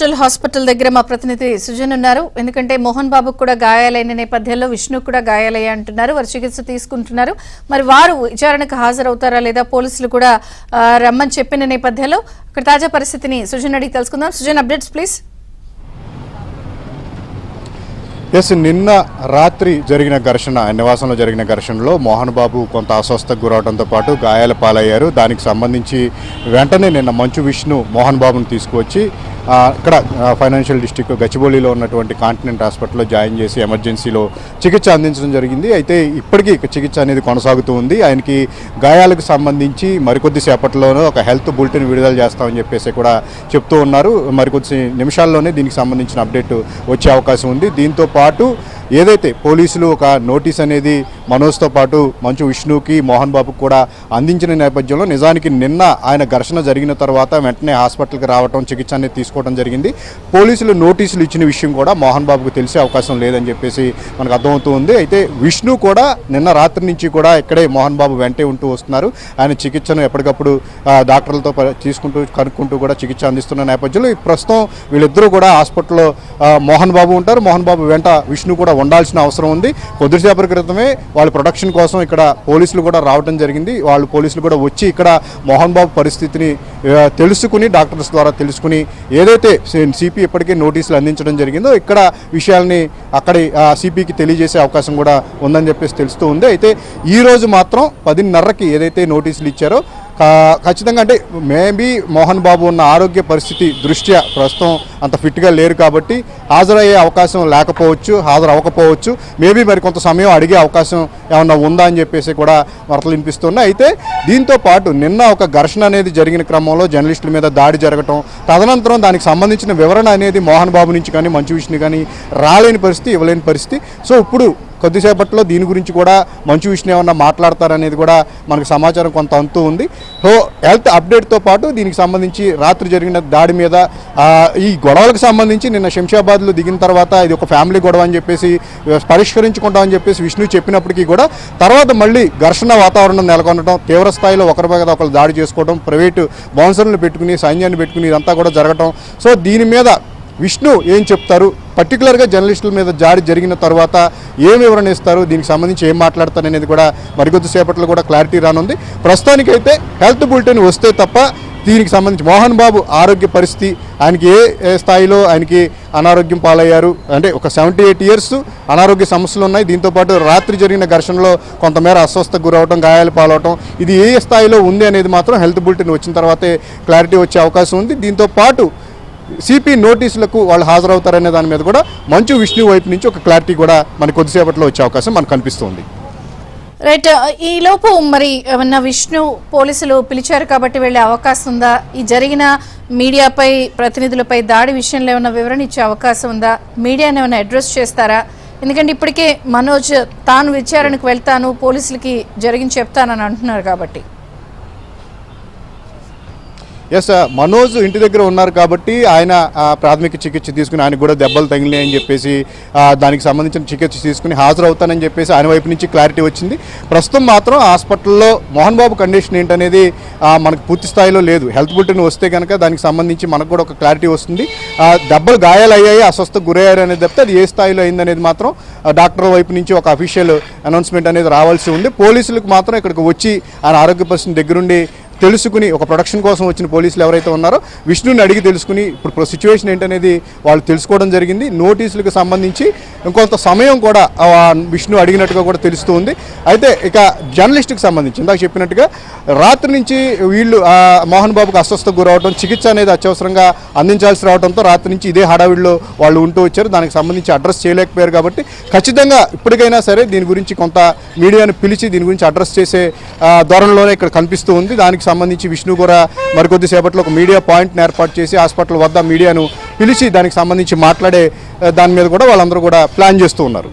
General hospital దగ్గర మా ప్రతినిధి సుజన్ ఉన్నారు. ఎందుకంటే మోహన్ బాబుకు కూడా గాయాలైన నేపథ్యంలో విష్ణు కూడా గాయాలయ్యా అంటున్నారు. వారు చికిత్స తీసుకుంటున్నారు. మరి వారు విచారణకు హాజరవుతారా లేదా పోలీసులు కూడా రమ్మని చెప్పిన నేపథ్యంలో ఇక్కడ తాజా పరిస్థితిని సుజన్ అడిగి తెలుసుకుందాం. Sujan, updates please. నిన్న రాత్రి జరిగిన ఘర్షణ, నివాసంలో జరిగిన ఘర్షణలో మోహన్ బాబు కొంత అస్వస్థకు గురవడంతో పాటు గాయాల పాలయ్యారు. దానికి సంబంధించి వెంటనే నిన్న మంచు విష్ణు మోహన్ బాబును తీసుకువచ్చి ఇక్కడ ఫైనాన్షియల్ డిస్ట్రిక్ట్ గచ్చిబౌలిలో ఉన్నటువంటి కాంటినెంట్ హాస్పిటల్లో జాయిన్ చేసి ఎమర్జెన్సీలో చికిత్స అందించడం జరిగింది. అయితే ఇప్పటికీ చికిత్స అనేది కొనసాగుతూ ఉంది. ఆయనకి గాయాలకు సంబంధించి మరికొద్ది సేపట్లోనూ ఒక హెల్త్ బులెటిన్ విడుదల చేస్తామని చెప్పేసి కూడా చెప్తూ ఉన్నారు. మరికొద్ది నిమిషాల్లోనే దీనికి సంబంధించిన అప్డేట్ వచ్చే అవకాశం ఉంది. దీంతో పాటు ఏదైతే పోలీసులు ఒక నోటీస్ అనేది మనోజ్తో పాటు మంచు విష్ణుకి మోహన్ బాబుకి కూడా అందించిన నేపథ్యంలో నిజానికి నిన్న ఆయన ఘర్షణ జరిగిన తర్వాత వెంటనే హాస్పిటల్కి రావడం, చికిత్స అనేది తీసుకోవడం జరిగింది. పోలీసులు నోటీసులు ఇచ్చిన విషయం కూడా మోహన్ బాబుకు తెలిసే అవకాశం లేదని చెప్పేసి మనకు అర్థమవుతూ ఉంది. అయితే విష్ణు కూడా నిన్న రాత్రి నుంచి కూడా ఇక్కడే మోహన్ బాబు వెంటే ఉంటూ వస్తున్నారు. ఆయన చికిత్సను ఎప్పటికప్పుడు డాక్టర్లతో కనుక్కుంటూ కూడా చికిత్స అందిస్తున్న నేపథ్యంలో ప్రస్తుతం వీళ్ళిద్దరూ కూడా హాస్పిటల్లో మోహన్ బాబు ఉంటారు. మోహన్ బాబు వెంట విష్ణు కూడా ఉండాల్సిన అవసరం ఉంది. కొద్దిసేపటి క్రితమే వాళ్ళ ప్రొటెక్షన్ కోసం ఇక్కడ పోలీసులు కూడా రావడం జరిగింది. వాళ్ళు పోలీసులు కూడా వచ్చి ఇక్కడ మోహన్ బాబు పరిస్థితిని తెలుసుకుని, డాక్టర్స్ ద్వారా తెలుసుకుని ఏదైతే సిపి ఇప్పటికే నోటీసులు అందించడం జరిగిందో ఇక్కడ విషయాల్ని అక్కడి సిపికి తెలియజేసే అవకాశం కూడా ఉందని చెప్పేసి తెలుస్తూ ఉంది. అయితే ఈరోజు మాత్రం 10:30కి ఏదైతే నోటీసులు ఇచ్చారో ఖచ్చితంగా, అంటే మేబీ మోహన్ బాబు ఉన్న ఆరోగ్య పరిస్థితి దృష్ట్యా ప్రస్తుతం అంత ఫిట్గా లేరు కాబట్టి హాజరయ్యే అవకాశం లేకపోవచ్చు, హాజరు అవ్వకపోవచ్చు. మేబీ మరి కొంత సమయం అడిగే అవకాశం ఏమన్నా ఉందా అని చెప్పేసి కూడా వార్తలు వినిపిస్తున్నాయి. అయితే దీంతో పాటు నిన్న ఒక ఘర్షణ అనేది జరిగిన క్రమంలో జర్నలిస్టుల మీద దాడి జరగటం, తదనంతరం దానికి సంబంధించిన వివరణ అనేది మోహన్ బాబు నుంచి కానీ మంచు విష్ణు కానీ రాలేని పరిస్థితి, ఇవ్వలేని పరిస్థితి. సో ఇప్పుడు కొద్దిసేపట్లో దీని గురించి కూడా మంచు విష్ణు ఏమన్నా మాట్లాడతారనేది కూడా మనకు సమాచారం కొంత అంతూ ఉంది. సో హెల్త్ అప్డేట్తో పాటు దీనికి సంబంధించి రాత్రి జరిగిన దాడి మీద ఈ గొడవలకు సంబంధించి నిన్న శంషాబాద్లో దిగిన తర్వాత ఇది ఒక ఫ్యామిలీ గొడవ అని చెప్పేసి పరిష్కరించుకుంటామని చెప్పేసి విష్ణు చెప్పినప్పటికీ కూడా తర్వాత మళ్ళీ ఘర్షణ వాతావరణం నెలకొనడం, తీవ్ర స్థాయిలో ఒకరి మీద ఒకరు దాడి చేసుకోవడం, ప్రైవేటు బౌన్సర్లను పెట్టుకుని, సైన్యాన్ని పెట్టుకుని ఇదంతా కూడా జరగటం. సో దీని మీద విష్ణు ఏం చెప్తారు, పర్టికులర్గా జర్నలిస్టుల మీద దాడి జరిగిన తర్వాత ఏం వివరణ ఇస్తారు, దీనికి సంబంధించి ఏం మాట్లాడతారు అనేది కూడా మరికొద్ది సేపట్లో కూడా క్లారిటీ రానుంది. ప్రస్తుతానికైతే హెల్త్ బులెటిన్ వస్తే తప్ప దీనికి సంబంధించి మోహన్ బాబు ఆరోగ్య పరిస్థితి, ఆయనకి ఏ స్థాయిలో ఆయనకి అనారోగ్యం పాలయ్యారు, అంటే ఒక 78 years అనారోగ్య సమస్యలు ఉన్నాయి. దీంతోపాటు రాత్రి జరిగిన ఘర్షణలో కొంతమేర అస్వస్థకు గురవడం, గాయాలు పాలవటం, ఇది ఏ స్థాయిలో ఉంది అనేది మాత్రం హెల్త్ బులెటిన్ వచ్చిన తర్వాతే క్లారిటీ వచ్చే అవకాశం ఉంది. దీంతోపాటు సిపి నోటీసులకు వాళ్ళు హాజరవుతారనే దాని మీద కూడా మంచు విష్ణు వైపు నుంచి ఒక క్లారిటీ కూడా మనకు కొద్దిసేపట్లో వచ్చే అవకాశం మనకు కనిపిస్తుంది. రైట్, ఈ లోపు మరి ఏమన్నా విష్ణు పోలీసులు పిలిచారు కాబట్టి వెళ్ళే అవకాశం ఉందా? ఈ జరిగిన మీడియాపై, ప్రతినిధులపై దాడి విషయంలో ఏమైనా వివరణ ఇచ్చే అవకాశం ఉందా? మీడియాని ఏమైనా అడ్రస్ చేస్తారా? ఎందుకంటే ఇప్పటికే మనోజ్ తాను విచారణకు వెళ్తాను, పోలీసులకి జరిగింది చెప్తానని అంటున్నారు కాబట్టి. మనోజ్ ఇంటి దగ్గర ఉన్నారు కాబట్టి ఆయన ప్రాథమిక చికిత్స తీసుకుని, ఆయనకు కూడా దెబ్బలు తగిలినాయని చెప్పేసి దానికి సంబంధించిన చికిత్స తీసుకుని హాజరవుతానని చెప్పేసి ఆయన వైపు నుంచి క్లారిటీ వచ్చింది. ప్రస్తుతం మాత్రం హాస్పిటల్లో మోహన్ బాబు కండిషన్ ఏంటనేది మనకు పూర్తి స్థాయిలో లేదు. హెల్త్ బులెటిన్ వస్తే కనుక దానికి సంబంధించి మనకు కూడా ఒక క్లారిటీ వస్తుంది. దెబ్బలు గాయాలు అయ్యాయి, అస్వస్థకు గురయ్యారు అనేది తప్పితే అది ఏ స్థాయిలో అయిందనేది మాత్రం డాక్టర్ వైపు నుంచి ఒక అఫీషియల్ అనౌన్స్మెంట్ అనేది రావాల్సి ఉంది. పోలీసులకు మాత్రం ఇక్కడికి వచ్చి ఆయన ఆరోగ్య పరిస్థితి దగ్గరుండి తెలుసుకుని, ఒక ప్రొటెక్షన్ కోసం వచ్చిన పోలీసులు ఎవరైతే ఉన్నారో విష్ణుని అడిగి తెలుసుకుని ఇప్పుడు సిచ్యువేషన్ ఏంటనేది వాళ్ళు తెలుసుకోవడం జరిగింది. నోటీసులకు సంబంధించి ఇంకొంత సమయం కూడా విష్ణు అడిగినట్టుగా కూడా తెలుస్తూ ఉంది. అయితే ఇక జర్నలిస్టుకి సంబంధించి ఇందాక చెప్పినట్టుగా రాత్రి నుంచి వీళ్ళు మోహన్ బాబుకి అస్వస్థకు గురవడం, చికిత్స అనేది అత్యవసరంగా అందించాల్సి రావడంతో రాత్రి నుంచి ఇదే హడావిడిలో వాళ్ళు ఉంటూ వచ్చారు. దానికి సంబంధించి అడ్రస్ చేయలేకపోయారు కాబట్టి ఖచ్చితంగా ఇప్పటికైనా సరే దీని గురించి కొంత మీడియాను పిలిచి దీని గురించి అడ్రస్ చేసే ధోరణిలోనే ఇక్కడ కనిపిస్తూ ఉంది. దానికి సంబంధించి విష్ణు కూడా మరికొద్ది సేపట్లో ఒక మీడియా పాయింట్ని ఏర్పాటు చేసి హాస్పిటల్ వద్ద మీడియాను పిలిచి దానికి సంబంధించి మాట్లాడే దాని మీద కూడా వాళ్ళందరూ కూడా ప్లాన్ చేస్తూ ఉన్నారు.